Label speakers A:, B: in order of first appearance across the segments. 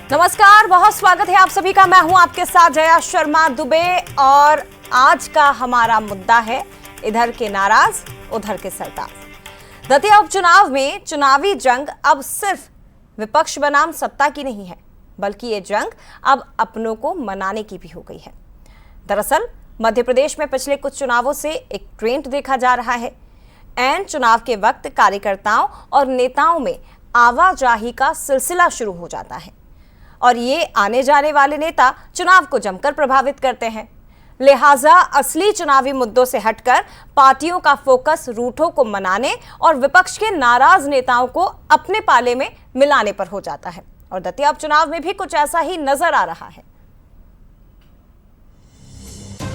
A: नमस्कार, बहुत स्वागत है आप सभी का। मैं हूं आपके साथ जया शर्मा दुबे और आज का हमारा मुद्दा है इधर के नाराज उधर के सरताज। दतिया उपचुनाव में चुनावी जंग अब सिर्फ विपक्ष बनाम सत्ता की नहीं है, बल्कि ये जंग अब अपनों को मनाने की भी हो गई है। दरअसल मध्य प्रदेश में पिछले कुछ चुनावों से एक ट्रेंड देखा जा रहा है। ऐन चुनाव के वक्त कार्यकर्ताओं और नेताओं में आवाजाही का सिलसिला शुरू हो जाता है और ये आने जाने वाले नेता चुनाव को जमकर प्रभावित करते हैं। लिहाजा असली चुनावी मुद्दों से हटकर पार्टियों का फोकस रूठों को मनाने और विपक्ष के नाराज नेताओं को अपने पाले में मिलाने पर हो जाता है और दतिया उपचुनाव में भी कुछ ऐसा ही नजर आ रहा है।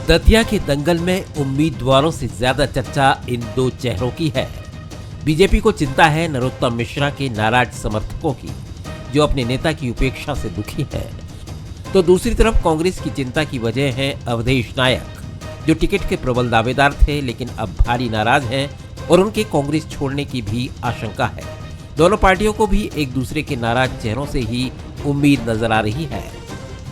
B: दतिया के दंगल में उम्मीदवारों से ज्यादा चर्चा इन दो चेहरों की है। बीजेपी को चिंता है नरोत्तम मिश्रा के नाराज समर्थकों की, जो अपने नेता की उपेक्षा से दुखी है, तो दूसरी तरफ कांग्रेस की चिंता की वजह है अवधेश नायक, जो टिकट के प्रबल दावेदार थे लेकिन अब भारी नाराज हैं और उनके कांग्रेस छोड़ने की भी आशंका है। दोनों पार्टियों को भी एक दूसरे के नाराज चेहरों से ही उम्मीद नजर आ रही है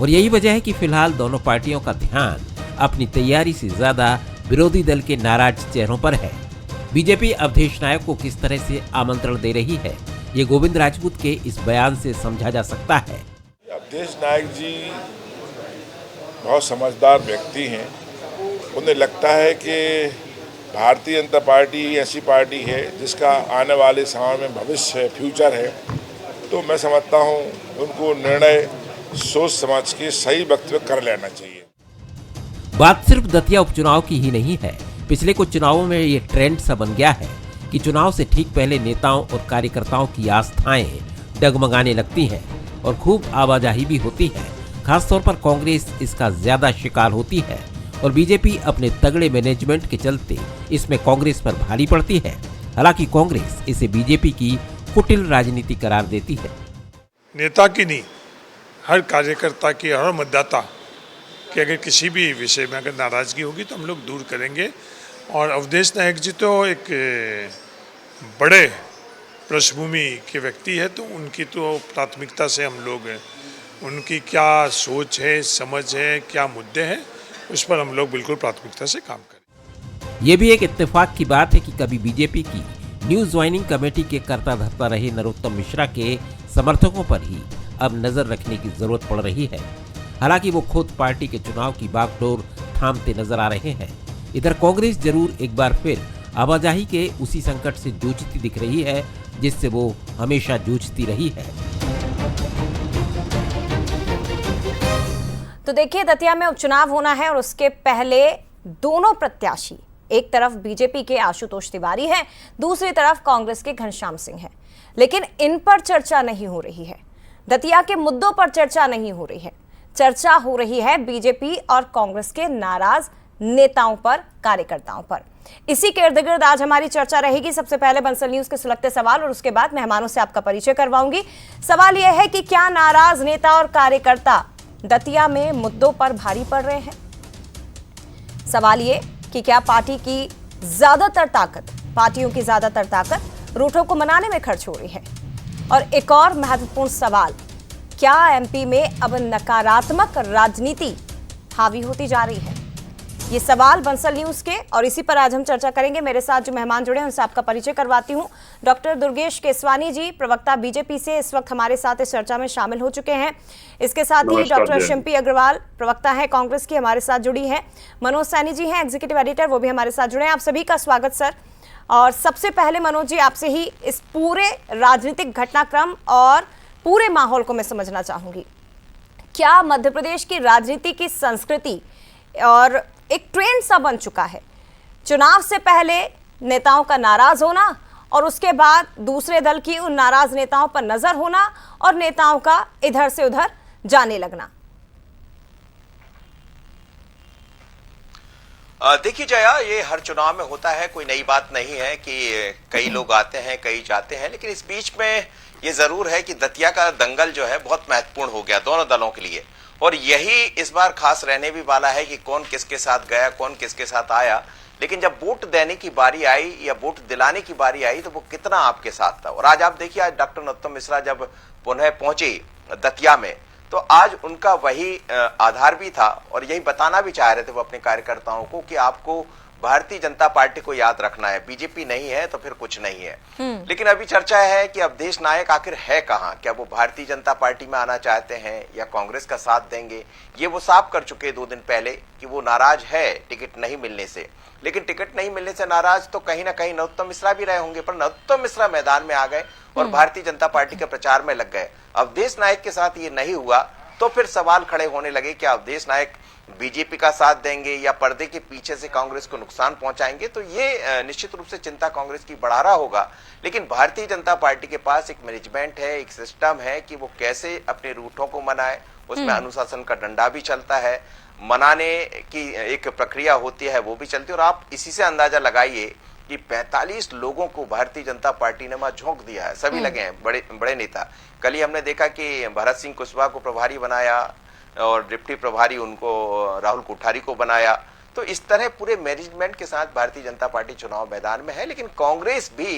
B: और यही वजह है कि फिलहाल दोनों पार्टियों का ध्यान अपनी तैयारी से ज्यादा विरोधी दल के नाराज चेहरों पर है। बीजेपी अवधेश नायक को किस तरह से आमंत्रण दे रही है, ये गोविंद राजपूत के इस बयान से समझा जा सकता है।
C: अवधेश नायक जी बहुत समझदार व्यक्ति हैं। उन्हें लगता है कि भारतीय जनता पार्टी ऐसी पार्टी है जिसका आने वाले समय में भविष्य है, फ्यूचर है। तो मैं समझता हूँ उनको निर्णय सोच समझ के सही वक्त में कर लेना चाहिए।
B: बात सिर्फ दतिया उपचुनाव की ही नहीं है। पिछले कुछ चुनावों में ये ट्रेंड सा बन गया है कि चुनाव से ठीक पहले नेताओं और कार्यकर्ताओं की आस्थाएं डगमगाने लगती हैं और खूब आवाजाही भी होती है। खासतौर पर कांग्रेस इसका ज्यादा शिकार होती है और बीजेपी अपने तगड़े मैनेजमेंट के चलते इसमें कांग्रेस पर भारी पड़ती है। हालांकि कांग्रेस इसे बीजेपी की कुटिल राजनीति करार देती है।
D: नेता की नहीं, हर कार्यकर्ता की, हर मतदाता कि अगर किसी भी विषय में अगर नाराजगी होगी तो हम लोग दूर करेंगे। और अवधेश नायक जी तो एक बड़े पृष्ठभूमि के व्यक्ति है, तो उनकी तो प्राथमिकता से हम लोग उनकी क्या सोच है, समझ है, क्या मुद्दे हैं, उस पर हम लोग बिल्कुल प्राथमिकता से काम करें।
B: ये भी एक इत्तेफाक की बात है कि कभी बीजेपी की न्यू ज्वाइनिंग कमेटी के करता धरता रहे नरोत्तम मिश्रा के समर्थकों पर ही अब नजर रखने की जरूरत पड़ रही है। हालांकि वो खुद पार्टी के चुनाव की बागडोर थामते नजर आ रहे हैं। इधर कांग्रेस जरूर एक बार फिर आवाजाही के उसी संकट से जूझती दिख रही है जिससे वो हमेशा जूझती रही है।
A: तो देखिए, दतिया में उपचुनाव होना है और उसके पहले दोनों प्रत्याशी, एक तरफ बीजेपी के आशुतोष तिवारी हैं, दूसरी तरफ कांग्रेस के घनश्याम सिंह हैं। लेकिन इन पर चर्चा नहीं हो रही है। दतिया के मुद्दों पर चर्चा नहीं हो रही है। चर्चा हो रही है बीजेपी और कांग्रेस के नाराज नेताओं पर, कार्यकर्ताओं पर। इसी के इर्द गिर्द आज हमारी चर्चा रहेगी। सबसे पहले बंसल न्यूज के सुलगते सवाल और उसके बाद मेहमानों से आपका परिचय करवाऊंगी। सवाल यह है कि क्या नाराज नेता और कार्यकर्ता दतिया में मुद्दों पर भारी पड़ रहे हैं? सवाल यह कि क्या पार्टियों की ज्यादातर ताकत रूठों को मनाने में खर्च हो रही है? और एक और महत्वपूर्ण सवाल, क्या एमपी में अब नकारात्मक राजनीति हावी होती जा रही है? ये सवाल बंसल न्यूज के और इसी पर आज हम चर्चा करेंगे। मेरे साथ जो मेहमान जुड़े हैं उनसे आपका परिचय करवाती हूं। डॉक्टर दुर्गेश केसवानी जी, प्रवक्ता बीजेपी से, इस वक्त हमारे साथ इस चर्चा में शामिल हो चुके हैं। इसके साथ ही डॉक्टर शिम्पी अग्रवाल, प्रवक्ता है कांग्रेस की, हमारे साथ जुड़ी है। मनोज सैनी जी हैं, एग्जीक्यूटिव एडिटर, वो भी हमारे साथ जुड़े हैं। आप सभी का स्वागत सर। और सबसे पहले मनोज जी, आपसे ही इस पूरे राजनीतिक घटनाक्रम और पूरे माहौल को मैं समझना चाहूंगी। क्या मध्य प्रदेश की राजनीति की संस्कृति और एक ट्रेंड सा बन चुका है, चुनाव से पहले नेताओं का नाराज होना और उसके बाद दूसरे दल की उन नाराज नेताओं पर नजर होना और नेताओं का इधर से उधर जाने लगना?
E: देखिए जया, ये हर चुनाव में होता है, कोई नई बात नहीं है कि कई लोग आते हैं, कई जाते हैं। लेकिन इस बीच में ये जरूर है कि दतिया का दंगल जो है बहुत महत्वपूर्ण हो गया दोनों दलों के लिए, और यही इस बार खास रहने भी वाला है कि कौन किसके साथ गया, कौन किसके साथ आया। लेकिन जब वोट देने की बारी आई या वोट दिलाने की बारी आई तो वो कितना आपके साथ था। और आज आप देखिए, आज डॉक्टर नरोत्तम मिश्रा जब पुनः पहुंचे दतिया में तो आज उनका वही आधार भी था और यही बताना भी चाह रहे थे वो अपने कार्यकर्ताओं को कि आपको भारतीय जनता पार्टी को याद रखना है, बीजेपी नहीं है तो फिर कुछ नहीं है। लेकिन अभी चर्चा है कि अवधेश नायक आखिर है कहां, क्या वो भारतीय जनता पार्टी में आना चाहते हैं या कांग्रेस का साथ देंगे। ये वो साफ कर चुके 2 दिन पहले कि वो नाराज है टिकट नहीं मिलने से। लेकिन टिकट नहीं मिलने से नाराज तो कहीं ना कहीं नरोत्तम मिश्रा भी रहे होंगे, पर नरोत्तम मिश्रा मैदान में आ गए और भारतीय जनता पार्टी के प्रचार में लग गए। अवधेश नायक के साथ ये नहीं हुआ तो फिर सवाल खड़े होने लगे कि अवधेश नायक बीजेपी का साथ देंगे या पर्दे के पीछे से कांग्रेस को नुकसान पहुंचाएंगे। तो ये निश्चित रूप से चिंता कांग्रेस की बढ़ा रहा होगा। लेकिन भारतीय जनता पार्टी के पास एक मैनेजमेंट है, एक सिस्टम है कि वो कैसे अपने रूठों को मनाए, उसमें अनुशासन का डंडा भी चलता है, मनाने की एक प्रक्रिया होती है वो भी चलती है। और आप इसी से अंदाजा लगाइए कि 45 लोगों को भारतीय जनता पार्टी ने वहां झोंक दिया है, सभी लगे हैं बड़े बड़े नेता। कल ही हमने देखा कि भरत सिंह कुशवाहा को प्रभारी बनाया और डिप्टी प्रभारी उनको राहुल कोठारी को बनाया। तो इस तरह पूरे मैनेजमेंट के साथ भारतीय जनता पार्टी चुनाव मैदान में है। लेकिन कांग्रेस भी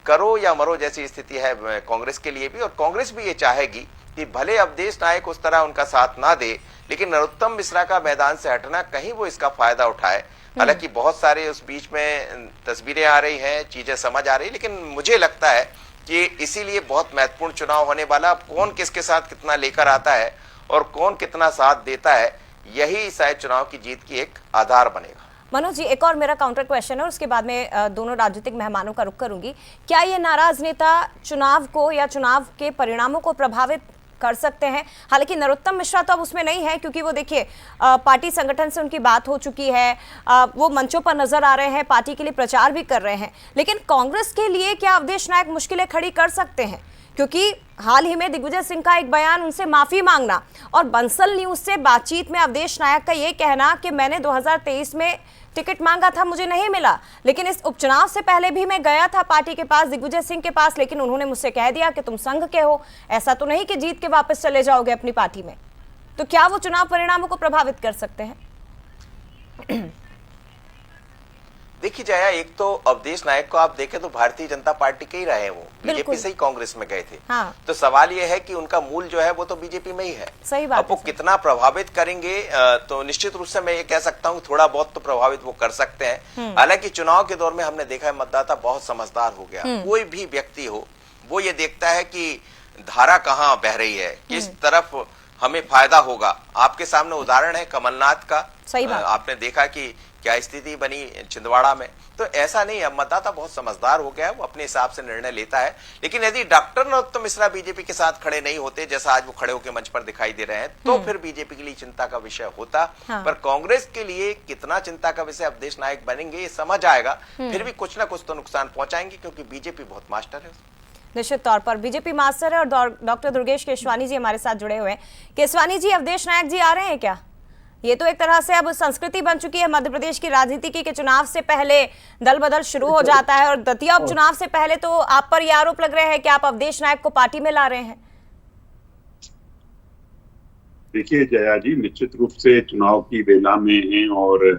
E: करो या मरो जैसी स्थिति है कांग्रेस के लिए भी, और कांग्रेस भी ये चाहेगी कि भले अवधेश नायक उस तरह उनका साथ ना दे, लेकिन नरोत्तम मिश्रा का मैदान से हटना कहीं वो इसका फायदा उठाए। हालांकि बहुत सारे उस बीच में तस्वीरें आ रही हैं, चीजें समझ आ रही, लेकिन मुझे लगता है कि इसीलिए बहुत महत्वपूर्ण चुनाव होने वाला। कौन किसके साथ कितना लेकर आता है और कौन कितना साथ देता है, यही शायद चुनाव की जीत की एक आधार बनेगा।
A: मनोज जी, एक और मेरा काउंटर क्वेश्चन है, उसके बाद में दोनों राजनीतिक मेहमानों का रुख करूंगी। क्या ये नाराज नेता चुनाव को या चुनाव के परिणामों को प्रभावित कर सकते हैं? हालांकि नरोत्तम मिश्रा तो अब उसमें नहीं है, क्योंकि वो देखिए पार्टी संगठन से उनकी बात हो चुकी है, वो मंचों पर नजर आ रहे हैं, पार्टी के लिए प्रचार भी कर रहे हैं। लेकिन कांग्रेस के लिए क्या अवधेश नायक मुश्किलें खड़ी कर सकते हैं? क्योंकि हाल ही में दिग्विजय सिंह का एक बयान, उनसे माफी मांगना, और बंसल न्यूज से बातचीत में अवधेश नायक का ये कहना कि मैंने 2023 में टिकट मांगा था, मुझे नहीं मिला, लेकिन इस उपचुनाव से पहले भी मैं गया था पार्टी के पास, दिग्विजय सिंह के पास, लेकिन उन्होंने मुझसे कह दिया कि तुम संघ के हो, ऐसा तो नहीं कि जीत के वापस चले जाओगे अपनी पार्टी में। तो क्या वो चुनाव परिणामों को प्रभावित कर सकते हैं?
E: देखिए जया, एक तो अवधेश नायक को आप देखें तो भारतीय जनता पार्टी के ही रहे हैं, वो बीजेपी से ही कांग्रेस में गए थे।
A: हाँ।
E: तो सवाल ये है कि उनका मूल जो है वो तो बीजेपी में ही है।
A: सही बात।
E: अब वो कितना प्रभावित करेंगे, तो निश्चित रूप से मैं ये कह सकता हूँ थोड़ा बहुत तो प्रभावित वो कर सकते हैं। हालांकि चुनाव के दौर में हमने देखा है मतदाता बहुत समझदार हो गया। कोई भी व्यक्ति हो वो ये देखता है कि धारा कहाँ बह रही है, किस तरफ हमें फायदा होगा। आपके सामने उदाहरण है कमलनाथ का।
A: सही बात।
E: आपने देखा कि क्या स्थिति बनी छिंदवाड़ा में। तो ऐसा नहीं है, मतदाता बहुत समझदार हो गया है, वो अपने हिसाब से निर्णय लेता है। लेकिन यदि डॉक्टर नरोत्तम मिश्रा बीजेपी के साथ खड़े नहीं होते, जैसा आज वो खड़े होकर मंच पर दिखाई दे रहे हैं, तो फिर बीजेपी के लिए चिंता का विषय होता।
A: हाँ।
E: पर कांग्रेस के लिए कितना चिंता का विषय अवधेश नायक बनेंगे ये समझ आएगा। फिर भी कुछ ना कुछ तो नुकसान पहुंचाएंगे, क्योंकि बीजेपी बहुत मास्टर है।
A: निश्चित तौर पर बीजेपी मास्टर है। और डॉक्टर दुर्गेश केशवानी जी हमारे साथ जुड़े हुए हैं। केशवानी जी, अवधेश नायक जी आ रहे हैं क्या? ये तो एक तरह से अब संस्कृति बन चुकी है मध्य प्रदेश की राजनीति की कि चुनाव से पहले दल बदल शुरू हो जाता है, और दतिया उपचुनाव से पहले तो आप पर ये आरोप लग रहे हैं कि आप अवधेश नायक को पार्टी में ला रहे हैं।
F: देखिए जया जी, निश्चित रूप से चुनाव की बेला में हैं और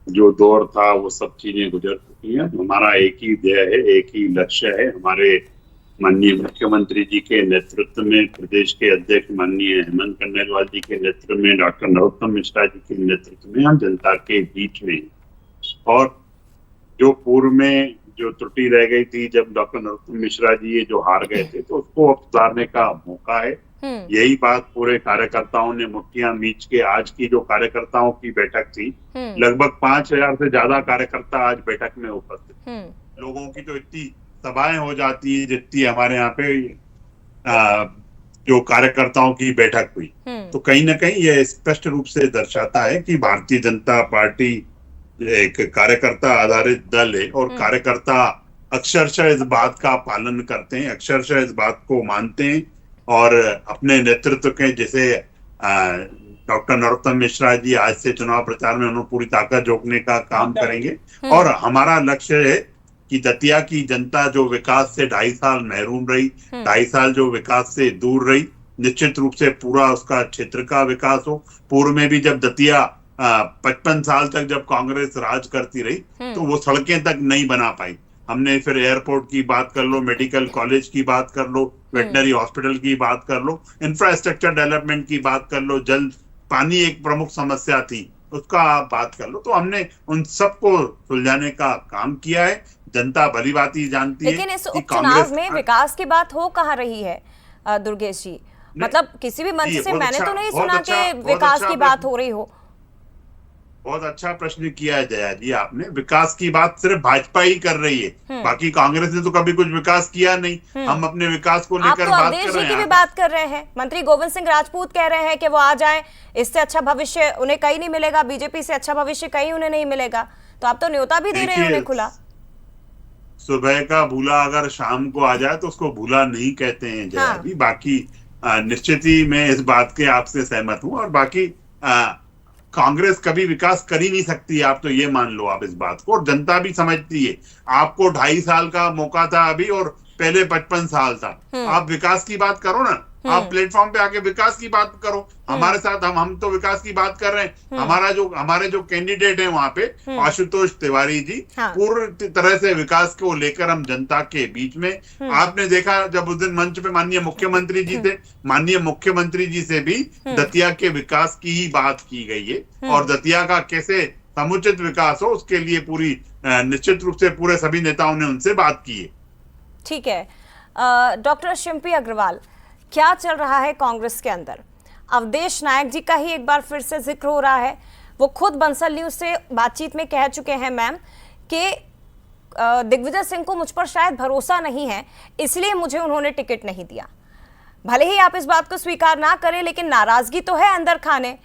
F: जो दौर था वो सब चीजें गुजर चुकी हैं। हमारा एक ही ध्येय है, एक ही लक्ष्य है। हमारे माननीय मुख्यमंत्री जी के नेतृत्व में, प्रदेश के अध्यक्ष माननीय हेमंत कन्नेरवाल जी के नेतृत्व में, डॉक्टर नरोत्तम मिश्रा जी के नेतृत्व में हम जनता के बीच में, और जो पूर्व में जो त्रुटि रह गई थी जब डॉक्टर नरोत्तम मिश्रा जी ये जो हार गए थे, तो उसको अब सुधारने का मौका है। यही बात पूरे कार्यकर्ताओं ने मुट्ठियां मींच के, आज की जो कार्यकर्ताओं की बैठक थी, लगभग 5000 से ज्यादा कार्यकर्ता आज बैठक में उपस्थित। लोगों की तो इतनी सभाएं हो जाती है जितनी हमारे यहाँ पे जो कार्यकर्ताओं की बैठक हुई। तो कहीं ना कहीं यह स्पष्ट रूप से दर्शाता है कि भारतीय जनता पार्टी एक कार्यकर्ता आधारित दल है, और कार्यकर्ता अक्षरशः इस बात का पालन करते हैं, अक्षरशः इस बात को मानते हैं, और अपने नेतृत्व के, जैसे डॉक्टर नरोत्तम मिश्रा जी आज से चुनाव प्रचार में उन्होंने पूरी ताकत झोंकने का काम करेंगे। और हमारा लक्ष्य है कि दतिया की जनता जो विकास से 2.5 साल महरूम रही, 2.5 साल जो विकास से दूर रही, निश्चित रूप से पूरा उसका क्षेत्र का विकास हो। पूर्व में भी जब दतिया 55 साल तक जब कांग्रेस राज करती रही तो वो सड़कें तक नहीं बना पाई, हमने फिर एयरपोर्ट की बात कर लो, मेडिकल कॉलेज की बात कर लो, वेटनरी हॉस्पिटल की बात कर लो, इंफ्रास्ट्रक्चर डेवलपमेंट की बात कर लो, जल पानी एक प्रमुख समस्या थी उसका आप बात कर लो। तो हमने उन सबको सुलझाने का काम किया है। जनता भली भांति जानती है।
A: लेकिन इस
F: कि
A: उपचुनाव
F: कांग्रेस
A: में विकास की बात हो कहाँ रही है दुर्गेश जी? मतलब किसी भी मंच
F: जी,
A: से
F: बहुत
A: मैंने
F: अच्छा,
A: तो नहीं
F: बहुत
A: सुना
F: अच्छा,
A: कि
F: बहुत
A: विकास
F: अच्छा
A: की बात हो रही हो।
F: बहुत अच्छा प्रश्न किया है जया जी आपने। विकास की बात सिर्फ भाजपा ही कर रही है, बाकी कांग्रेस ने तो कभी कुछ विकास किया नहीं। हम अपने विकास को
A: आप
F: लेकर
A: तो
F: बात
A: अवधेश
F: कर
A: जी
F: रहे
A: की भी
F: हैं।
A: बात कर रहे हैं। मंत्री गोविंद सिंह राजपूत कह रहे हैं कि वो आ जाएं, इससे अच्छा भविष्य उन्हें कहीं नहीं मिलेगा, बीजेपी से अच्छा भविष्य कहीं उन्हें नहीं मिलेगा। तो आप तो न्योता भी दे रहे हैं उन्हें खुला।
F: सुबह का भूला अगर शाम को आ जाए तो उसको भूला नहीं कहते हैं जया
A: हाँ।
F: जी। बाकी निश्चित ही मैं इस बात के आपसे सहमत हूं। और बाकी कांग्रेस कभी विकास कर ही नहीं सकती, आप तो ये मान लो आप इस बात को। और जनता भी समझती है। आपको 2.5 साल का मौका था अभी और पहले 55 साल था। आप विकास की बात करो ना, आप प्लेटफॉर्म पे आके विकास की बात करो हमारे साथ। हम तो विकास की बात कर रहे हैं। हमारे जो कैंडिडेट हैं वहां पे आशुतोष तिवारी जी,
A: हाँ।
F: पूर्ण तरह से विकास को लेकर हम जनता के बीच में। आपने देखा जब उस दिन मंच पे माननीय मुख्यमंत्री जी थे, माननीय मुख्यमंत्री जी से भी दतिया के विकास की ही बात की गई है। और दतिया का कैसे समुचित विकास हो उसके लिए पूरी निश्चित रूप से पूरे सभी नेताओं ने उनसे बात की है।
A: ठीक है। डॉक्टर शिम्पी अग्रवाल, क्या चल रहा है कांग्रेस के अंदर? अवधेश नायक जी का ही एक बार फिर से जिक्र हो रहा है। वो खुद बंसल न्यूज से बातचीत में कह चुके हैं मैम कि दिग्विजय सिंह को मुझ पर शायद भरोसा नहीं है, इसलिए मुझे उन्होंने टिकट नहीं दिया। भले ही आप इस बात को स्वीकार ना करें, लेकिन नाराजगी तो है अंदर खाने।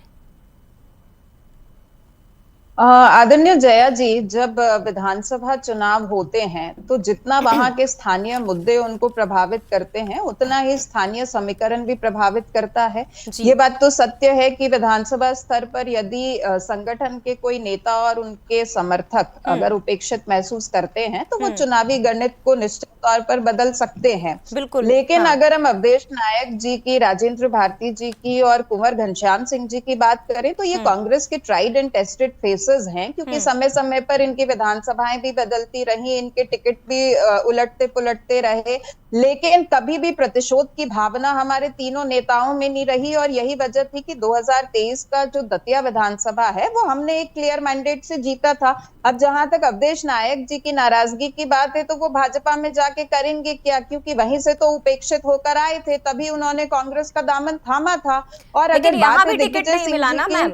G: आदरणीय जया जी, जब विधानसभा चुनाव होते हैं तो जितना वहां के स्थानीय मुद्दे उनको प्रभावित करते हैं उतना ही स्थानीय समीकरण भी प्रभावित करता है। ये बात तो सत्य है कि विधानसभा स्तर पर यदि संगठन के कोई नेता और उनके समर्थक अगर उपेक्षित महसूस करते हैं तो वो चुनावी गणित को निश्चित तौर पर बदल सकते हैं।
A: बिल्कुल।
G: लेकिन
A: हाँ।
G: अगर हम अवधेश नायक जी की, राजेंद्र भारती जी की और कुंवर घनश्याम सिंह जी की बात करें तो ये कांग्रेस के ट्राइड एंड टेस्टेड फेसेस हैं, क्योंकि समय समय पर इनकी विधानसभाएं भी बदलती रही, इनके टिकट भी उलटते पुलटते रहे, लेकिन कभी भी प्रतिशोध की भावना हमारे तीनों नेताओं में नहीं रही। और यही वजह थी कि 2023 का जो दतिया विधानसभा है वो हमने एक क्लियर मैंडेट से जीता था। अब जहां तक अवधेश नायक जी की नाराजगी की बात है तो वो भाजपा में जाके करेंगे क्या, क्योंकि वहीं से तो उपेक्षित होकर आए थे, तभी उन्होंने कांग्रेस का दामन थामा था। और अगर
A: यहाँ भी टिकट नहीं मिला ना मैम,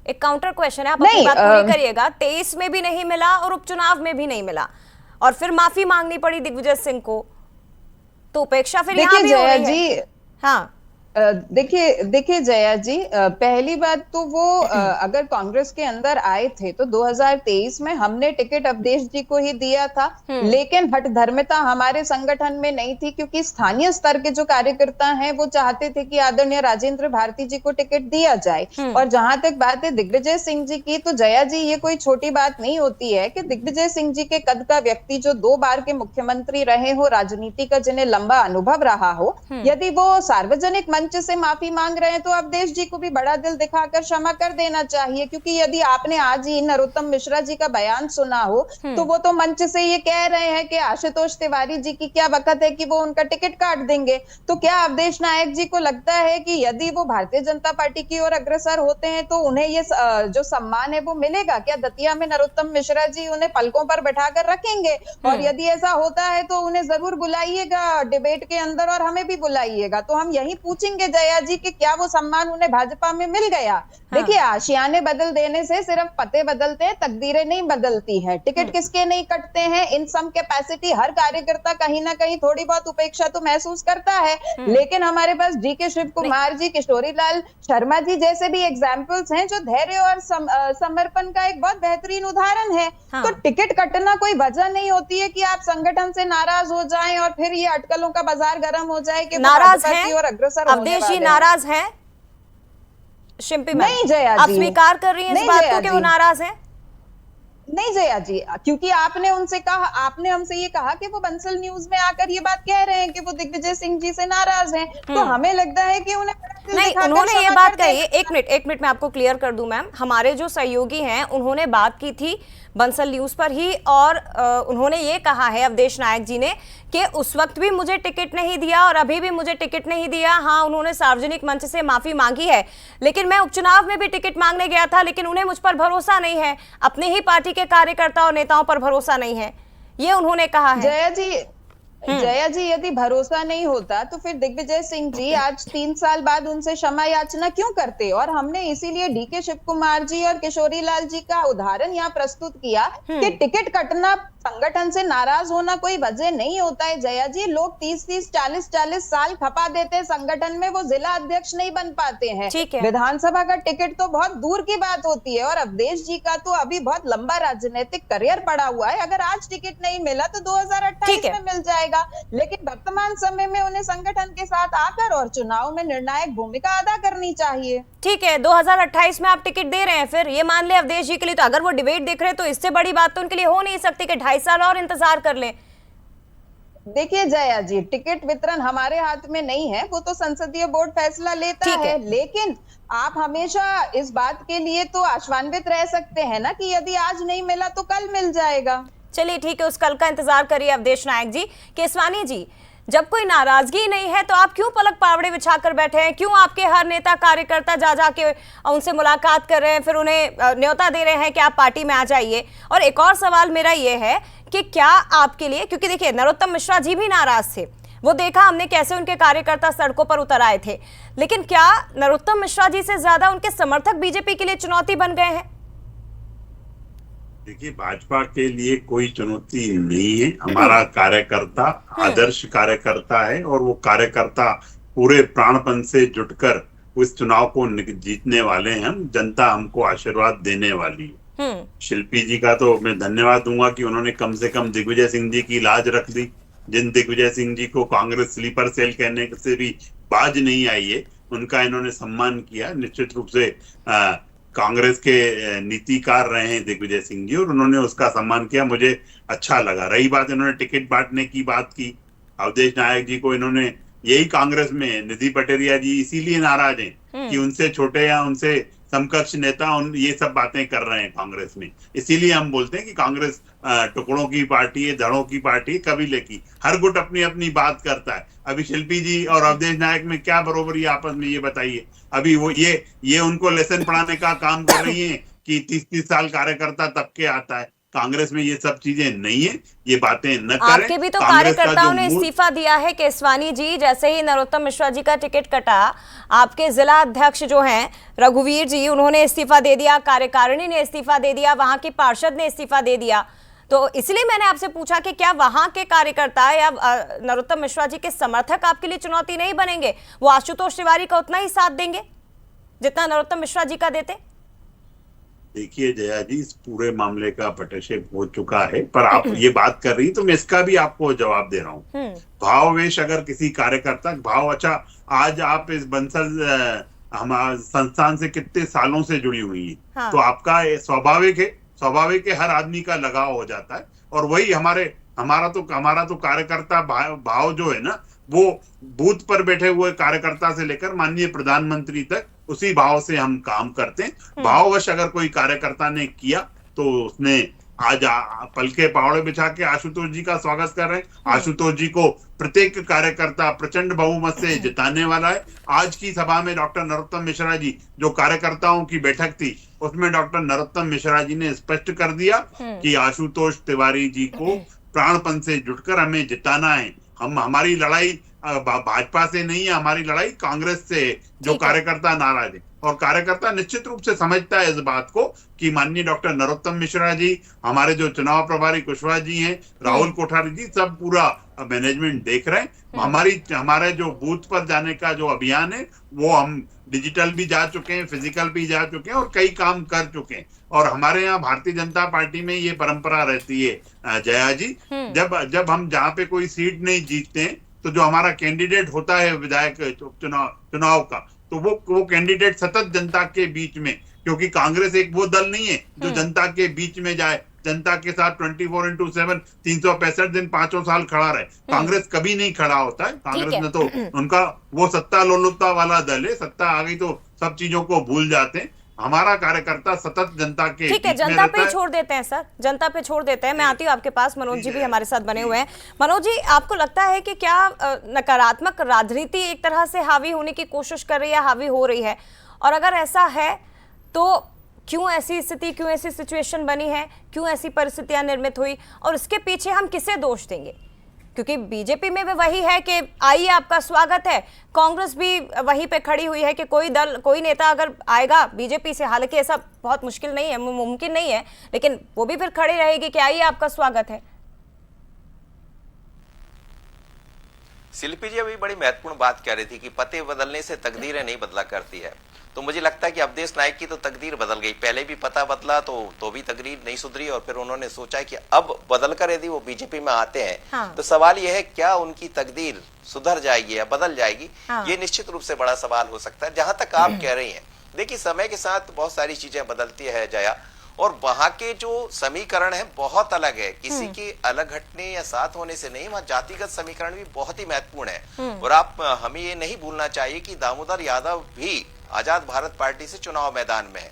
A: एक काउंटर क्वेश्चन है, आप अपनी बात पूरी करिएगा। 23 में भी नहीं मिला और उपचुनाव में भी नहीं मिला, और फिर माफी मांगनी पड़ी दिग्विजय सिंह को, तो उपेक्षा फिर यहाँ भी हो रही है। हाँ
G: देखिए जया जी, पहली बात तो वो अगर कांग्रेस के अंदर आए थे तो 2023 में हमने टिकट अवधेश जी को ही दिया था, लेकिन हठधर्मिता हमारे संगठन में नहीं थी, क्योंकि स्थानीय स्तर के जो कार्यकर्ता हैं वो चाहते थे कि आदरणीय राजेंद्र भारती जी को टिकट दिया जाए। और जहां तक बात है दिग्विजय सिंह जी की, तो जया जी ये कोई छोटी बात नहीं होती है कि दिग्विजय सिंह जी के कद का व्यक्ति जो 2 बार के मुख्यमंत्री रहे हो, राजनीति का जिन्हें लंबा अनुभव रहा हो, यदि वो सार्वजनिक मंच से माफी मांग रहे हैं तो अवधेश जी को भी बड़ा दिल दिखाकर क्षमा कर देना चाहिए। क्योंकि यदि आपने आज ही नरोत्तम मिश्रा जी का बयान सुना हो तो वो तो मंच से ये कह रहे हैं कि आशुतोष तिवारी जी की क्या वक्त है कि वो उनका टिकट काट देंगे। तो क्या अवधेश नायक जी को लगता है कि यदि वो भारतीय जनता पार्टी की ओर अग्रसर होते हैं तो उन्हें ये जो सम्मान है वो मिलेगा? क्या दतिया में नरोत्तम मिश्रा जी उन्हें पलकों पर बैठाकर रखेंगे? और यदि ऐसा होता है तो उन्हें जरूर बुलाइएगा डिबेट के अंदर और हमें भी बुलाइएगा, तो हम यही पूछेंगे जया जी कि क्या वो सम्मान उन्हें भाजपा में मिल गया? देखिए, आशियाने बदल देने से सिर्फ पते बदलते हैं, तकदीरें नहीं बदलती हैं। टिकट किसके नहीं कटते हैं? इन सम कैपेसिटी हर कार्यकर्ता कहीं ना कहीं थोड़ी बहुत उपेक्षा तो महसूस करता है, लेकिन हमारे पास DK शिव कुमार जी, किशोरीलाल शर्मा जी जैसे भी एग्जाम्पल्स हैं जो धैर्य और समर्पण का एक बहुत बेहतरीन उदाहरण है। तो टिकट कटना कोई वजह नहीं होती है कि आप संगठन से नाराज हो जाएं और फिर ये अटकलों का बाजार गर्म हो जाए कि
A: नाराज है
G: और अग्रसर
A: अवधेश जी, नाराज हैं शिम्पी मैम?
G: नहीं जया जी,
A: आप स्वीकार कर रही हैं इस बात को कि वो नाराज हैं?
G: नहीं जया जी, क्योंकि आपने उनसे कहा, आपने हमसे ये कहा कि वो बंसल न्यूज में आकर ये बात कह रहे हैं कि वो दिग्विजय सिंह जी से नाराज हैं, तो हमें लगता है कि उन्हें
A: नहीं, उन्होंने ये बात कही। एक मिनट मैं आपको क्लियर कर दूं मैम, हमारे जो सहयोगी हैं उन्होंने बात की थी बंसल न्यूज पर ही, और उन्होंने ये कहा है अवधेश नायक जी ने कि उस वक्त भी मुझे टिकट नहीं दिया और अभी भी मुझे टिकट नहीं दिया। हाँ, उन्होंने सार्वजनिक मंच से माफी मांगी है, लेकिन मैं उपचुनाव में भी टिकट मांगने गया था, लेकिन उन्हें मुझ पर भरोसा नहीं है, अपने ही पार्टी के कार्यकर्ता और नेताओं पर भरोसा नहीं है, ये उन्होंने कहा है।
G: जया जी यदि भरोसा नहीं होता तो फिर दिग्विजय सिंह जी आज 3 साल बाद उनसे क्षमा याचना क्यों करते? और हमने इसीलिए डीके शिव कुमार जी और किशोरी लाल जी का उदाहरण यहाँ प्रस्तुत किया कि टिकट कटना संगठन से नाराज होना कोई वजह नहीं होता है जया जी। लोग 30-30, 40-40 साल खपा देते हैं संगठन में, वो जिला अध्यक्ष नहीं बन पाते हैं। विधानसभा का टिकट तो बहुत दूर की बात होती है, और अवधेश जी का तो अभी बहुत लंबा राजनीतिक करियर पड़ा हुआ है। अगर आज टिकट नहीं मिला तो 2028 में मिल जाएगा, लेकिन वर्तमान समय में उन्हें संगठन के साथ आकर और चुनाव में निर्णायक भूमिका अदा करनी चाहिए।
A: ठीक है, 2028 में आप टिकट दे रहे हैं, फिर ये मान ले अवधेश जी के लिए, तो अगर वो डिबेट देख रहे हैं तो इससे बड़ी बात तो उनके लिए हो नहीं सकती कि 2.5 साल और इंतजार कर लें।
G: देखिए जया जी, टिकट वितरण हमारे हाथ में नहीं है, वो तो संसदीय बोर्ड फैसला लेता है, लेकिन आप हमेशा इस बात के लिए तो आश्वान्वित रह सकते हैं ना कि यदि आज नहीं मिला तो कल मिल जाएगा।
A: चलिए ठीक है, उस कल का इंतजार करिए अवधेश नायक जी। केसवानी जी, जब कोई नाराजगी नहीं है तो आप क्यों पलक पावड़े बिछाकर बैठे हैं? क्यों आपके हर नेता कार्यकर्ता जा के उनसे मुलाकात कर रहे हैं, फिर उन्हें न्योता दे रहे हैं कि आप पार्टी में आ जाइए? और एक और सवाल मेरा ये है कि क्या आपके लिए, क्योंकि देखिए नरोत्तम मिश्रा जी भी नाराज थे, वो देखा हमने कैसे उनके कार्यकर्ता सड़कों पर उतर आए थे, लेकिन क्या नरोत्तम मिश्रा जी से ज्यादा उनके समर्थक बीजेपी के लिए चुनौती बन गए हैं?
F: देखिए, भाजपा के लिए कोई चुनौती नहीं है। हमारा कार्यकर्ता आदर्श कार्यकर्ता है, और वो कार्यकर्ता पूरे प्राणपन से जुटकर उस चुनाव को जीतने वाले हैं। हम जनता हमको आशीर्वाद देने वाली है। शिल्पी जी का तो मैं धन्यवाद दूंगा कि उन्होंने कम से कम दिग्विजय सिंह जी की लाज रख दी। जिन दिग्विजय सिंह जी को कांग्रेस स्लीपर सेल कहने से भी बाज नहीं आई है, उनका इन्होंने सम्मान किया। निश्चित रूप से कांग्रेस के नीतिकार रहे हैं दिग्विजय सिंह जी, और उन्होंने उसका सम्मान किया, मुझे अच्छा लगा। रही बात इन्होंने टिकट बांटने की बात की, अवधेश नायक जी को इन्होंने, यही कांग्रेस में निधि पटेरिया जी इसीलिए नाराज हैं कि उनसे छोटे या उनसे समकक्ष नेता ये सब बातें कर रहे हैं कांग्रेस में। इसीलिए हम बोलते हैं कि कांग्रेस टुकड़ों की पार्टी है, धड़ों की पार्टी है, कबीले की। हर गुट अपनी अपनी बात करता है। अभी शिल्पी जी और अवधेश नायक में क्या बरोबरी आपस में, ये बताइए? अभी वो ये उनको लेसन पढ़ाने का काम कर रही है कि 30-30 साल कार्यकर्ता तब के आता है। कांग्रेस में ये सब चीजें नहीं है, ये बातें न करें।
A: आपके भी तो कार्यकर्ताओं ने इस्तीफा दिया है केसवानी जी। जैसे ही नरोत्तम मिश्रा जी का टिकट कटा, आपके जिला अध्यक्ष जो हैं रघुवीर जी, उन्होंने इस्तीफा दे दिया, कार्यकारिणी ने इस्तीफा दे दिया, वहां के पार्षद ने इस्तीफा दे दिया। तो इसलिए मैंने आपसे पूछा कि क्या वहां के कार्यकर्ता या नरोत्तम मिश्रा जी के समर्थक आपके लिए चुनौती नहीं बनेंगे? वो आशुतोष तिवारी का उतना ही साथ देंगे जितना नरोत्तम मिश्रा जी का देते?
F: देखिए जया जी, इस पूरे मामले का पटक्षेप हो चुका है, पर आप ये बात कर रही तो मैं इसका भी आपको जवाब दे रहा हूँ। भाववेश अगर किसी कार्यकर्ता भाव, अच्छा आज आप इस बंसल हमारे संस्थान से कितने सालों से जुड़ी हुई है, तो आपका स्वाभाविक है हर आदमी का लगाव हो जाता है। और वही हमारा तो कार्यकर्ता भाव जो है ना, वो बूथ पर बैठे हुए कार्यकर्ता से लेकर माननीय प्रधानमंत्री तक उसी भाव से हम काम करते हैं। भाववश अगर कोई कार्यकर्ता ने किया तो उसने आज पलके पावड़े बिछा के आशुतोष जी का स्वागत कर रहे हैं। आशुतोष जी को प्रत्येक कार्यकर्ता प्रचंड बहुमत से जिताने वाला है। आज की सभा में डॉक्टर नरोत्तम मिश्रा जी, जो कार्यकर्ताओं की बैठक थी, उसमें डॉक्टर नरोत्तम मिश्रा जी ने स्पष्ट कर दिया कि आशुतोष तिवारी जी को प्राणपन से जुटकर हमें जिताना है। हमारी लड़ाई भाजपा से नहीं है, हमारी लड़ाई कांग्रेस से है, जो कार्यकर्ता नाराज है। और कार्यकर्ता निश्चित रूप से समझता है इस बात को कि माननीय डॉक्टर नरोत्तम मिश्रा जी, हमारे जो चुनाव प्रभारी कुशवाहा जी हैं, राहुल कोठारी जी, सब पूरा मैनेजमेंट देख रहे हैं। हमारे जो बूथ पर जाने का जो अभियान है, वो हम डिजिटल भी जा चुके हैं, फिजिकल भी जा चुके हैं और कई काम कर चुके हैं। और हमारे यहाँ भारतीय जनता पार्टी में ये परंपरा रहती है जया जी, जब हम जहाँ पे कोई सीट नहीं जीतते हैं, तो जो हमारा कैंडिडेट होता है विधायक चुनाव का, तो वो कैंडिडेट सतत जनता के बीच में, क्योंकि कांग्रेस एक वो दल नहीं है जो जनता के बीच में जाए, जनता के साथ 24/7 365 दिन 5 साल खड़ा रहे। कांग्रेस कभी नहीं खड़ा होता है। कांग्रेस ने तो उनका वो सत्ता लोलुपता वाला दल है, सत्ता आ गई तो सब चीजों को भूल जाते हैं। हमारा कार्यकर्ता सतत जनता के
A: ठीक है, जनता पे छोड़ देते हैं सर, जनता पे छोड़ देते हैं। मैं आती हूँ आपके पास, मनोज जी भी हमारे साथ बने हुए हैं। मनोज जी, आपको लगता है कि क्या नकारात्मक राजनीति एक तरह से हावी होने की कोशिश कर रही है, हावी हो रही है? और अगर ऐसा है तो क्यों ऐसी स्थिति, क्यों ऐसी सिचुएशन बनी है, क्यों ऐसी परिस्थितियां निर्मित हुई, और इसके पीछे हम किसे दोष देंगे? क्योंकि बीजेपी में भी वही है कि आइए आपका स्वागत है, कांग्रेस भी वहीं पे खड़ी हुई है कि कोई दल, कोई नेता अगर आएगा बीजेपी से, हालांकि ऐसा बहुत मुश्किल नहीं है, मुमकिन नहीं है, लेकिन वो भी फिर खड़ी रहेगी कि आइए आपका स्वागत है।
E: शिल्पी जी अभी बड़ी महत्वपूर्ण बात कह रही थी कि पते बदलने से तकदीरें नहीं बदला करती है। तो मुझे लगता है कि अवधेश नायक की तो तकदीर बदल गई। पहले भी पता बदला तो भी तकदीर नहीं सुधरी, और फिर उन्होंने सोचा है कि अब बदलकर यदि वो बीजेपी में आते हैं
A: हाँ।
E: तो सवाल यह है क्या उनकी तकदीर सुधर जाएगी या बदल जाएगी?
A: हाँ।
E: ये निश्चित रूप से बड़ा सवाल हो सकता है। जहां तक आप कह रही हैं, देखिए समय के साथ बहुत सारी चीजें बदलती है जया, और वहां के जो समीकरण है बहुत अलग है। किसी के अलग हटने या साथ होने से नहीं, वहां जातिगत समीकरण भी बहुत ही महत्वपूर्ण है। और आप हमें ये नहीं भूलना चाहिए कि दामोदर यादव भी आजाद भारत पार्टी से चुनाव मैदान में है,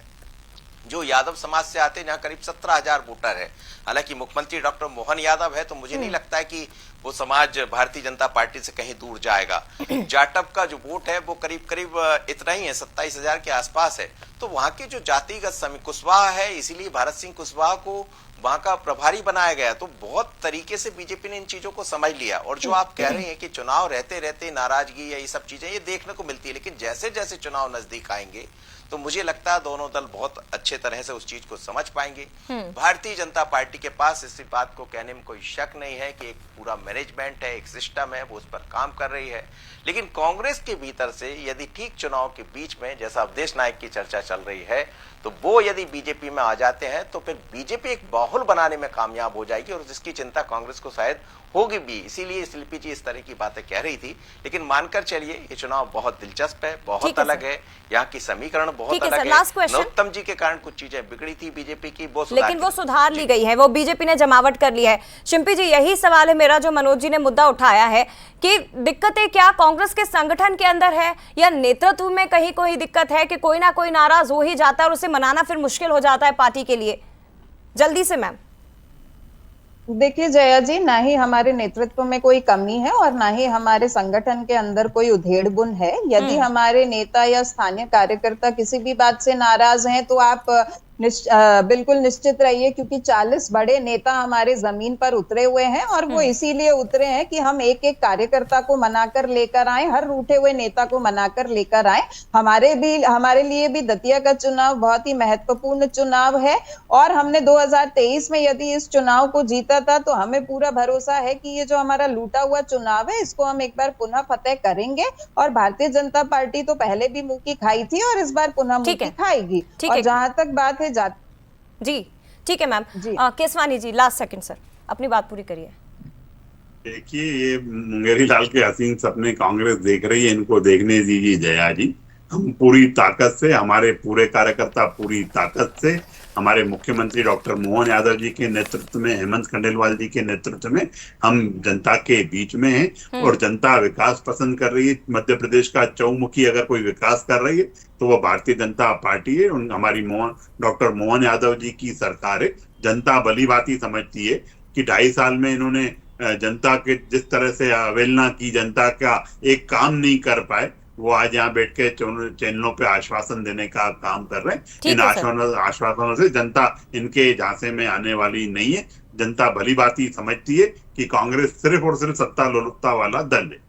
E: जो यादव समाज से आते हैं, जहां करीब 17,000 वोटर है। हालांकि मुख्यमंत्री डॉक्टर मोहन यादव है, तो मुझे नहीं लगता है कि वो समाज भारतीय जनता पार्टी से कहीं दूर जाएगा। जाटव का जो वोट है वो करीब करीब इतना ही है, 27,000 के आसपास है। तो वहां के जो जातिगत कुशवाहा है, इसीलिए भारत सिंह कुशवाहा को वहां का प्रभारी बनाया गया। तो बहुत तरीके से बीजेपी ने इन चीजों को समझ लिया। और जो आप कह रहे हैं कि चुनाव रहते रहते नाराजगी या ये सब चीजें ये देखने को मिलती है, लेकिन जैसे जैसे चुनाव नजदीक आएंगे तो मुझे लगता है दोनों दल बहुत अच्छे तरह से उस चीज को समझ पाएंगे। भारतीय जनता पार्टी के पास इस बात को कहने में कोई शक नहीं है कि एक पूरा मैनेजमेंट है, एक सिस्टम है, वो उस पर काम कर रही है। लेकिन कांग्रेस के भीतर से यदि ठीक चुनाव के बीच में जैसा अवधेश नायक की चर्चा चल रही है, तो वो यदि बीजेपी में आ जाते हैं तो फिर बीजेपी एक माहौल बनाने में कामयाब हो जाएगी, और जिसकी चिंता कांग्रेस को शायद होगी भी। इसीलिए शिल्पी जी इस तरह की बातें कह रही थी। लेकिन मानकर चलिए ये चुनाव बहुत दिलचस्प है, बहुत अलग है, यहाँ की समीकरण बहुत अलग है। नरोत्तम जी के कारण कुछ चीजें बिगड़ी थी बीजेपी की,
A: लेकिन वो सुधार ली गई है, वो बीजेपी ने जमावट कर ली है। शिल्पी जी, यही सवाल है मेरा जो मनोज जी ने मुद्दा उठाया है कि दिक्कतें क्या कांग्रेस के संगठन के अंदर है या नेतृत्व में कहीं कोई दिक्कत है कि कोई ना कोई नाराज हो ही जाता है और उसे मनाना फिर मुश्किल हो जाता है पार्टी के लिए? जल्दी से मैम।
G: देखिए जया जी, ना ही हमारे नेतृत्व में कोई कमी है और ना ही हमारे संगठन के अंदर कोई उधेड़ बुन है। यदि हमारे नेता या स्थानीय कार्यकर्ता किसी भी बात से नाराज हैं तो आप बिल्कुल निश्चित रहिए, क्योंकि 40 बड़े नेता हमारे जमीन पर उतरे हुए हैं और वो इसीलिए उतरे हैं कि हम एक एक कार्यकर्ता को मनाकर लेकर आए, हर रूठे हुए नेता को मनाकर लेकर आए। हमारे लिए भी दतिया का चुनाव बहुत ही महत्वपूर्ण चुनाव है, और हमने 2023 में यदि इस चुनाव को जीता था तो हमें पूरा भरोसा है कि ये जो हमारा लूटा हुआ चुनाव है इसको हम एक बार पुनः फतेह करेंगे। और भारतीय जनता पार्टी तो पहले भी मुंह की खाई थी और इस बार पुनः मुंह की खाएगी। और जहां तक बात है
A: जी ठीक है मैम। केसवानी जी, लास्ट सेकंड सर, अपनी बात पूरी करिए।
F: देखिए, ये मुंगेरी लाल के हसीन सपने कांग्रेस देख रही है, इनको देखने दीजिए जया जी। हम पूरी ताकत से, हमारे पूरे कार्यकर्ता पूरी ताकत से, हमारे मुख्यमंत्री डॉक्टर मोहन यादव जी के नेतृत्व में, हेमंत खंडेलवाल जी के नेतृत्व में हम जनता के बीच में हैं और जनता विकास पसंद कर रही है। मध्य प्रदेश का चौमुखी अगर कोई विकास कर रही है तो वो भारतीय जनता पार्टी है। हमारी डॉक्टर मोहन यादव जी की सरकार है। जनता भली भांति समझती है कि 2.5 साल में इन्होंने जनता के जिस तरह से अवहेलना की, जनता का एक काम नहीं कर पाए, वो आज यहाँ बैठ के चैनलों पे आश्वासन देने का काम कर रहे हैं। इन आश्वासनों से जनता इनके झांसे में आने वाली नहीं है। जनता भली भांति समझती है कि कांग्रेस सिर्फ और सिर्फ सत्ता लोलुपता वाला दल है।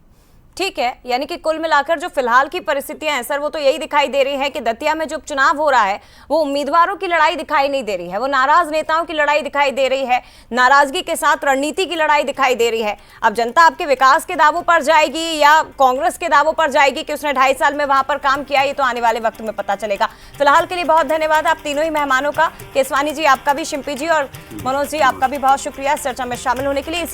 A: ठीक है, यानी कि कुल मिलाकर जो फिलहाल की परिस्थितियां हैं सर, वो तो यही दिखाई दे रही है कि दतिया में जो उपचुनाव हो रहा है वो उम्मीदवारों की लड़ाई दिखाई नहीं दे रही है, वो नाराज नेताओं की लड़ाई दिखाई दे रही है, नाराजगी के साथ रणनीति की लड़ाई दिखाई दे रही है। अब जनता आपके विकास के दावों पर जाएगी या कांग्रेस के दावों पर जाएगी कि उसने 2.5 साल में वहां पर काम किया, ये तो आने वाले वक्त में पता चलेगा। फिलहाल के लिए बहुत धन्यवाद आप तीनों ही मेहमानों का। केसवानी जी आपका भी, शिल्पी जी और मनोज जी आपका भी बहुत शुक्रिया इस चर्चा में शामिल होने के लिए।